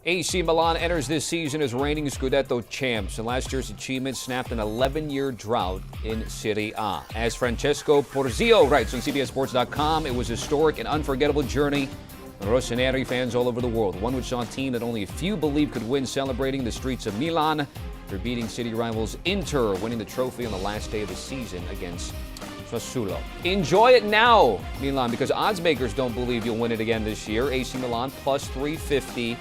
AC Milan enters this season as reigning Scudetto champs, and last year's achievement snapped an 11-year drought in Serie A. As Francesco Porzio writes on CBSSports.com, it was a historic and unforgettable journey for Rossoneri fans all over the world, one which saw a team that only a few believed could win, celebrating the streets of Milan after beating city rivals Inter, winning the trophy on the last day of the season against Sassuolo. Enjoy it now, Milan, because odds makers don't believe you'll win it again this year. AC Milan plus 350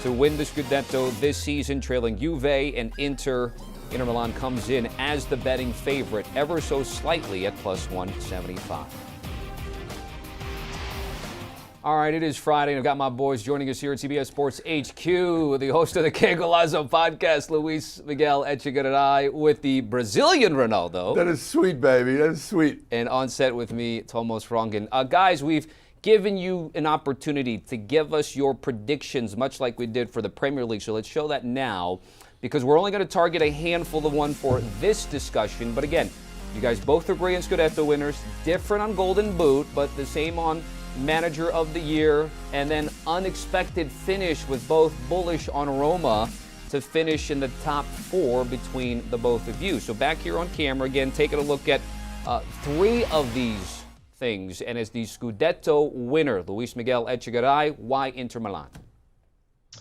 to win the Scudetto this season, trailing Juve and Inter. Inter Milan comes in as the betting favorite, ever so slightly at plus 175. All right, it is Friday, and I've got my boys joining us here at CBS Sports HQ, the host of the Que Golazo podcast, Miguel Echegaray, with the Brazilian Ronaldo. That is sweet, baby. That is sweet. And on set with me, Tomas Rongen. Guys, we've given you an opportunity to give us your predictions, much like we did for the Premier League. So let's show that now, because we're only going to target a handful of one for this discussion. But again, you guys both agree on Scudetto winners, different on Golden Boot, but the same on Manager of the Year, and then unexpected finish with both bullish on Roma to finish in the top four between the both of you. So back here on camera, again, taking a look at three of these things, and as the Scudetto winner, Luis Miguel Echegaray, why Inter Milan?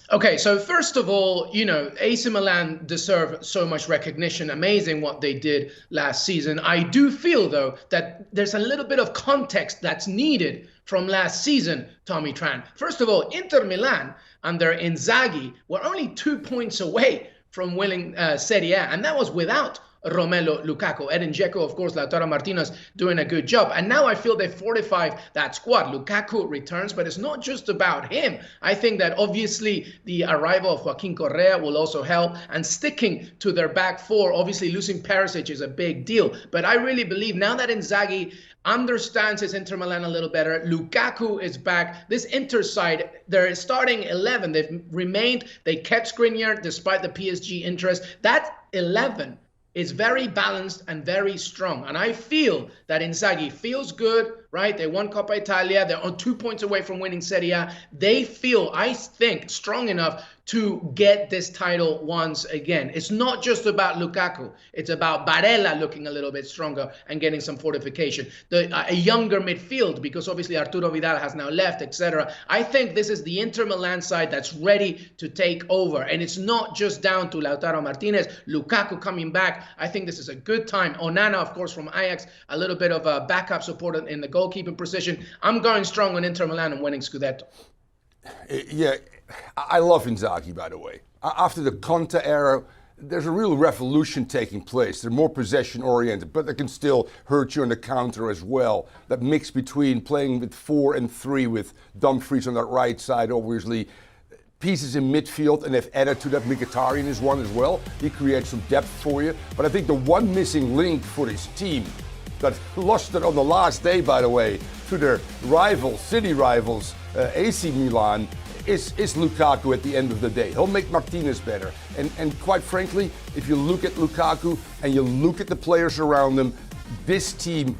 Okay, so first of all, AC Milan deserve so much recognition. Amazing what they did last season. I do feel, though, that there's a little bit of context that's needed from last season, Tommy Tran. First of all, Inter Milan under Inzaghi were only 2 points away from winning Serie A, and that was without Romelu Lukaku. Edin Dzeko, of course, Lautaro Martinez doing a good job. And now I feel they fortified that squad. Lukaku returns, but it's not just about him. I think that obviously the arrival of Joaquin Correa will also help, and sticking to their back four. Obviously losing Perisic is a big deal, but I really believe now that Inzaghi understands his Inter Milan a little better, Lukaku is back. This Inter side, they're starting 11. They've remained, they kept Skriniar despite the PSG interest. That 11 is very balanced and very strong. And I feel that Inzaghi feels good, right? They won Coppa Italia. They're on 2 points away from winning Serie A. They feel, I think, strong enough to get this title once again. It's not just about Lukaku. It's about Barella looking a little bit stronger and getting some fortification. A younger midfield, because obviously Arturo Vidal has now left, etc. I think this is the Inter Milan side that's ready to take over. And it's not just down to Lautaro Martinez, Lukaku coming back. I think this is a good time. Onana, of course, from Ajax, a little bit of a backup support in the goalkeeping position. I'm going strong on Inter Milan and winning Scudetto. Yeah, I love Inzaghi, by the way. After the Conte era, there's a real revolution taking place. They're more possession-oriented, but they can still hurt you on the counter as well. That mix between playing with 4 and 3 with Dumfries on that right side, obviously. Pieces in midfield, and they've added to that. Mkhitaryan is one as well. He creates some depth for you. But I think the one missing link for this team that lost it on the last day, by the way, to their rivals, city rivals, AC Milan, is Lukaku at the end of the day. He'll make Martinez better. And quite frankly, if you look at Lukaku and you look at the players around him, this team,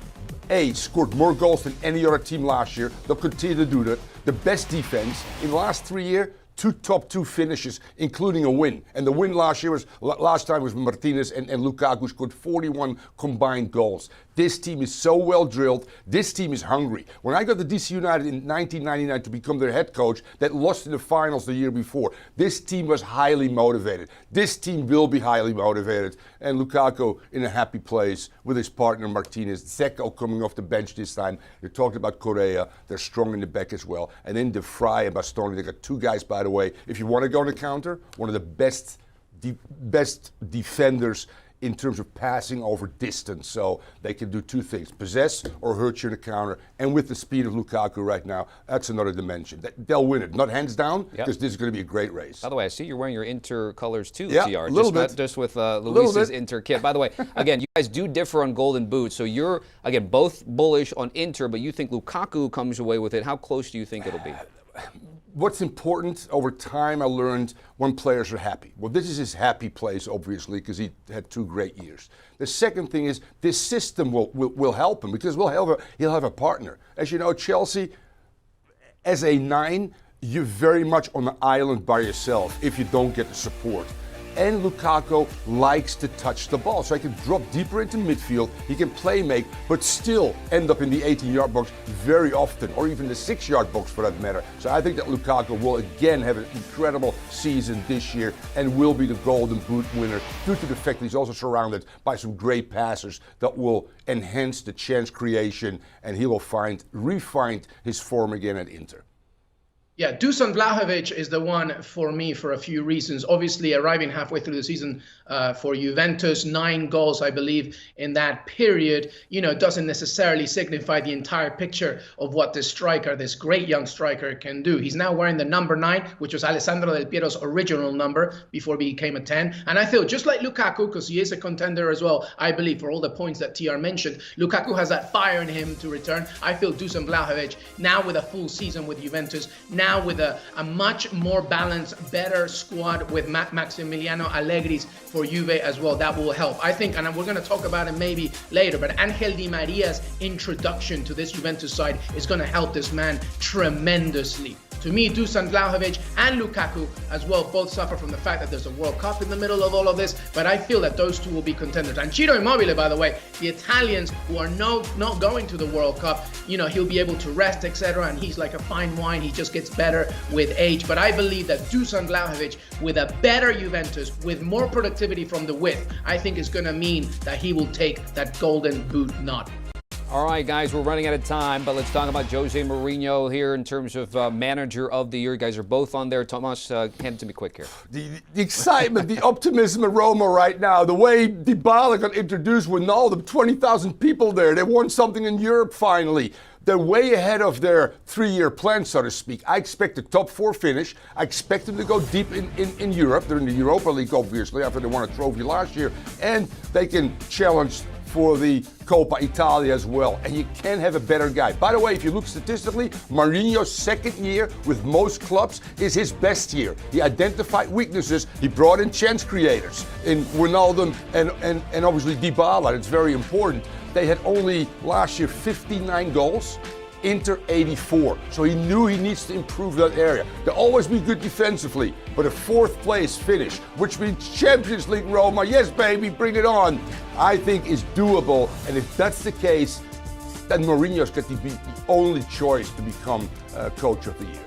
scored more goals than any other team last year. They'll continue to do that. The best defense in the last 3 years, 2 top 2 finishes, including a win. And the win last time was Martinez and Lukaku scored 41 combined goals. This team is so well drilled. This team is hungry. When I got to DC United in 1999 to become their head coach, that lost in the finals the year before, this team was highly motivated. This team will be highly motivated. And Lukaku in a happy place with his partner Martinez. Dzeko coming off the bench this time. You talked about Correa. They're strong in the back as well. And then De Vrij and Bastoni. They got 2 guys, by the way. If you want to go on the counter, one of the best defenders in terms of passing over distance. So they can do 2 things, possess or hurt you in the counter. And with the speed of Lukaku right now, that's another dimension. They'll win it. Not hands down, because this is going to be a great race. By the way, I see you're wearing your Inter colors too, yeah, TR. A little bit. Not just with Luis's Inter kit. By the way, again, you guys do differ on Golden Boot. So you're, again, both bullish on Inter, but you think Lukaku comes away with it. How close do you think it'll be? What's important over time, I learned when players are happy. Well, this is his happy place, obviously, because he had 2 great years. The second thing is this system will help him, because he'll have a partner. As you know, Chelsea, as a 9, you're very much on an island by yourself if you don't get the support. And Lukaku likes to touch the ball, so he can drop deeper into midfield, he can play make, but still end up in the 18-yard box very often, or even the 6-yard box for that matter. So I think that Lukaku will again have an incredible season this year and will be the Golden Boot winner due to the fact that he's also surrounded by some great passers that will enhance the chance creation, and he will refine his form again at Inter. Yeah, Dusan Vlahovic is the one for me for a few reasons. Obviously, arriving halfway through the season for Juventus, 9 goals, I believe, in that period, doesn't necessarily signify the entire picture of what this striker, this great young striker, can do. He's now wearing the number 9, which was Alessandro Del Piero's original number before he became a 10. And I feel just like Lukaku, because he is a contender as well, I believe, for all the points that TR mentioned, Lukaku has that fire in him to return. I feel Dusan Vlahovic, now with a full season with Juventus, now with a much more balanced, better squad with Maximiliano Allegri's for Juve as well, that will help. I think, and we're going to talk about it maybe later, but Angel Di Maria's introduction to this Juventus side is going to help this man tremendously. To me, Dusan Vlahovic and Lukaku as well both suffer from the fact that there's a World Cup in the middle of all of this, but I feel that those two will be contenders. And Ciro Immobile, by the way, the Italians who are not going to the World Cup, he'll be able to rest, etc. And he's like a fine wine. He just gets better with age. But I believe that Dusan Vlahovic, with a better Juventus, with more productivity from the width, I think is going to mean that he will take that Golden Boot nod. All right, guys, we're running out of time, but let's talk about Jose Mourinho here in terms of manager of the year. You guys are both on there. Tomas, hand it to me quick here. The excitement, the optimism at Roma right now, the way Dybala got introduced with all the 20,000 people there. They won something in Europe finally. They're way ahead of their 3-year plan, so to speak. I expect a top 4 finish. I expect them to go deep in Europe. They're in the Europa League, obviously, after they won a trophy last year. And they can challenge for the Coppa Italia as well. And you can't have a better guy. By the way, if you look statistically, Mourinho's second year with most clubs is his best year. He identified weaknesses. He brought in chance creators in Ronaldo and obviously Dybala. It's very important. They had only last year 59 goals. Inter 84. So he knew he needs to improve that area. They'll always be good defensively, but a 4th place finish, which means Champions League Roma, yes baby, bring it on, I think is doable. And if that's the case, then Mourinho's got to be the only choice to become coach of the year.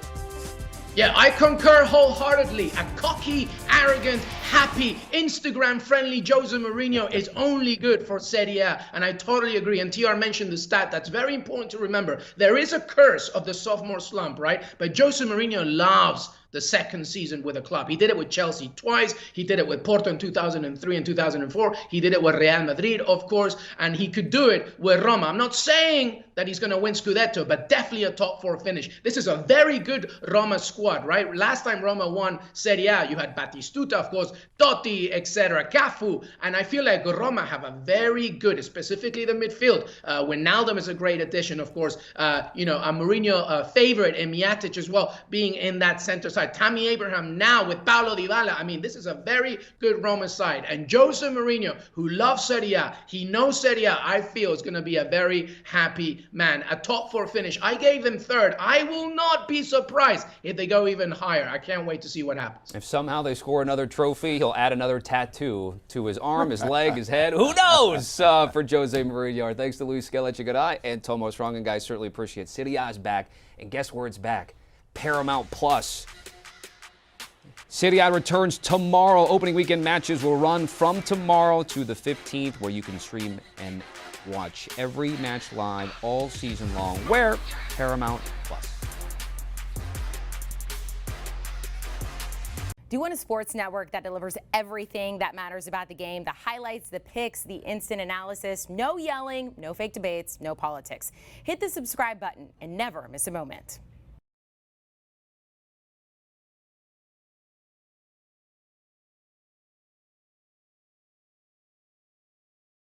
Yeah, I concur wholeheartedly. A cocky, arrogant, happy, Instagram-friendly Jose Mourinho is only good for Serie A, and I totally agree. And TR mentioned the stat that's very important to remember. There is a curse of the sophomore slump, right? But Jose Mourinho loves the second season with a club. He did it with Chelsea twice. He did it with Porto in 2003 and 2004. He did it with Real Madrid, of course, and he could do it with Roma. I'm not saying that he's going to win Scudetto, but definitely a top 4 finish. This is a very good Roma squad, right? Last time Roma won Serie A, you had Batistuta, of course, Totti, etc., Cafu, and I feel like Roma have a very good, specifically the midfield. Wijnaldum is a great addition, of course. A Mourinho favorite, Miatic as well, being in that center side. Tammy Abraham now with Paulo Dybala. I mean, this is a very good Roma side. And Jose Mourinho, who loves Serie A, he knows Serie A, I feel is going to be a very happy man. A top 4 finish. I gave them 3rd. I will not be surprised if they go even higher. I can't wait to see what happens. If somehow they score another trophy, he'll add another tattoo to his arm, his leg, his head. Who knows? For Jose Mourinho. Our thanks to Luis Miguel, Echegaray, and Tomas Rongen. Guys, certainly appreciate it. Serie A is back. And guess where it's back? Paramount Plus. Serie A returns tomorrow. Opening weekend matches will run from tomorrow to the 15th, where you can stream and watch every match live all season long. Where? Paramount Plus. Do you want a sports network that delivers everything that matters about the game? The highlights, the picks, the instant analysis, no yelling, no fake debates, no politics. Hit the subscribe button and never miss a moment.